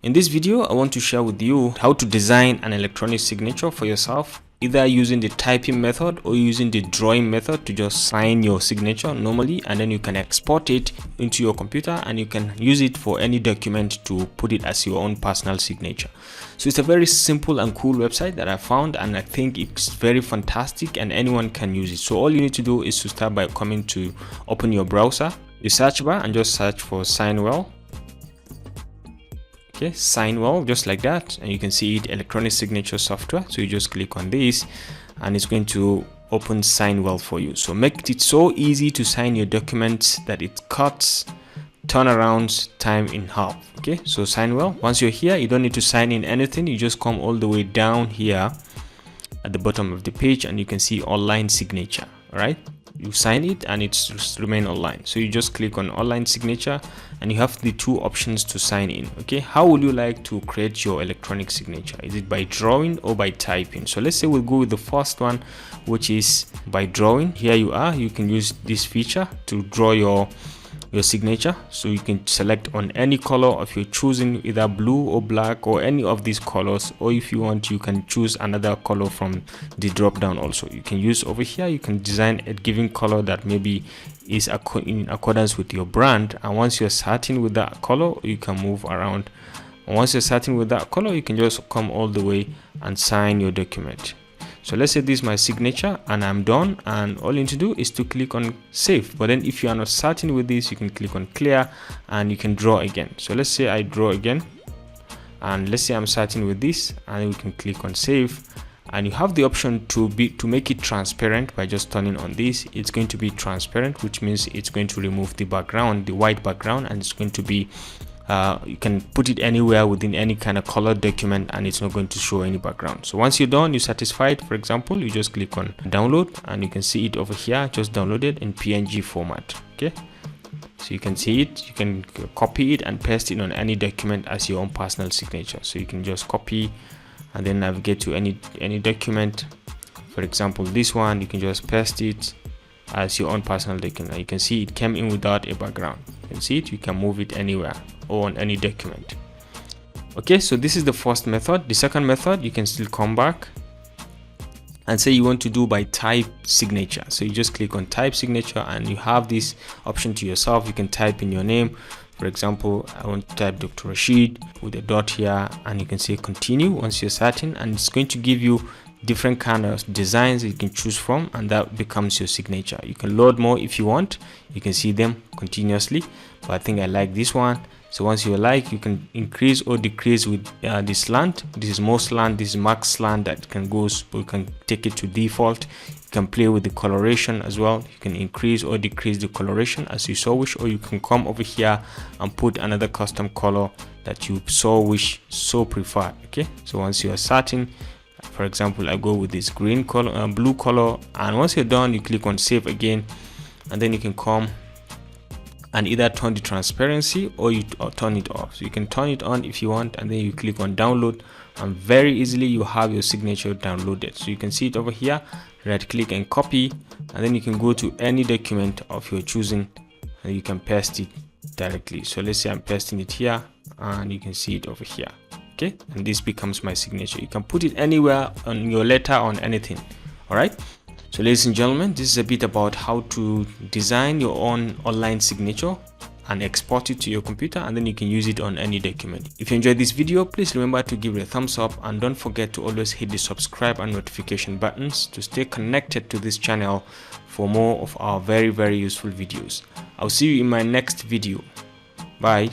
In this video, I want to share with you how to design an electronic signature for yourself, either using the typing method or using the drawing method to just sign your signature normally, and then you can export it into your computer and you can use it for any document to put it as your own personal signature. So it's a very simple and cool website that I found, and I think it's very fantastic and anyone can use it. So all you need to do is to start by coming to open your browser, the search bar, and just search for Signwell. Okay, Signwell, just like that, and you can see it, electronic signature software. So you just click on this and it's going to open Signwell for you. So make it so easy to sign your documents that it cuts turnaround time in half. Okay, so Signwell, once you're here, you don't need to sign in anything. You just come all the way down here at the bottom of the page and you can see online signature. All right, you sign it and it's just remain online. So you just click on online signature and you have the two options to sign in. Okay, how would you like to create your electronic signature? Is it by drawing or by typing? So let's say we'll go with the first one, which is by drawing. Here you are, you can use this feature to draw your signature. So you can select on any color of your choosing, either blue or black or any of these colors, or if you want you can choose another color from the drop down. Also you can use over here, you can design a given color that maybe is in accordance with your brand, and once you're starting with that color you can move around, and once you're starting with that color you can just come all the way and sign your document. So let's say this is my signature and I'm done, and all you need to do is to click on save. But then if you are not starting with this, you can click on clear and you can draw again. So let's say I draw again, and let's say I'm starting with this, and we can click on save, and you have the option to make it transparent by just turning on this. It's going to be transparent, which means it's going to remove the background, the white background, and it's going to be you can put it anywhere within any kind of color document and it's not going to show any background. So once you're done, you're satisfied, for example, you just click on download and you can see it over here, just downloaded in PNG format. Okay, so you can see it, you can copy it and paste it on any document as your own personal signature. So you can just copy and then navigate to any document. For example, this one, you can just paste it as your own personal document. You can see it came in without a background. You can see it, you can move it anywhere or on any document. Okay, so this is the first method. The second method, you can still come back and say you want to do by type signature. So you just click on type signature and you have this option to yourself. You can type in your name. For example, I want to type Dr. Rashid with a dot here, and you can say continue once you're starting, and it's going to give you different kind of designs you can choose from, and that becomes your signature. You can load more if you want, you can see them continuously, but I think I like this one. So once you like, you can increase or decrease with the slant. This is more slant, this is max slant that can go, so you can take it to default. You can play with the coloration as well. You can increase or decrease the coloration as you so wish, or you can come over here and put another custom color that you so prefer. Okay, so once you are starting, for example, I go with this green color, blue color, and once you're done, you click on save again, and then you can come and either turn the transparency or turn it off. So you can turn it on if you want, and then you click on download, and very easily you have your signature downloaded. So you can see it over here, right click and copy, and then you can go to any document of your choosing and you can paste it directly. So let's say I'm pasting it here, and you can see it over here. Okay, and this becomes my signature. You can put it anywhere on your letter, on anything. All right, so ladies and gentlemen, this is a bit about how to design your own online signature and export it to your computer, and then you can use it on any document. If you enjoyed this video, please remember to give it a thumbs up, and don't forget to always hit the subscribe and notification buttons to stay connected to this channel for more of our very useful videos. I'll see you in my next video. Bye.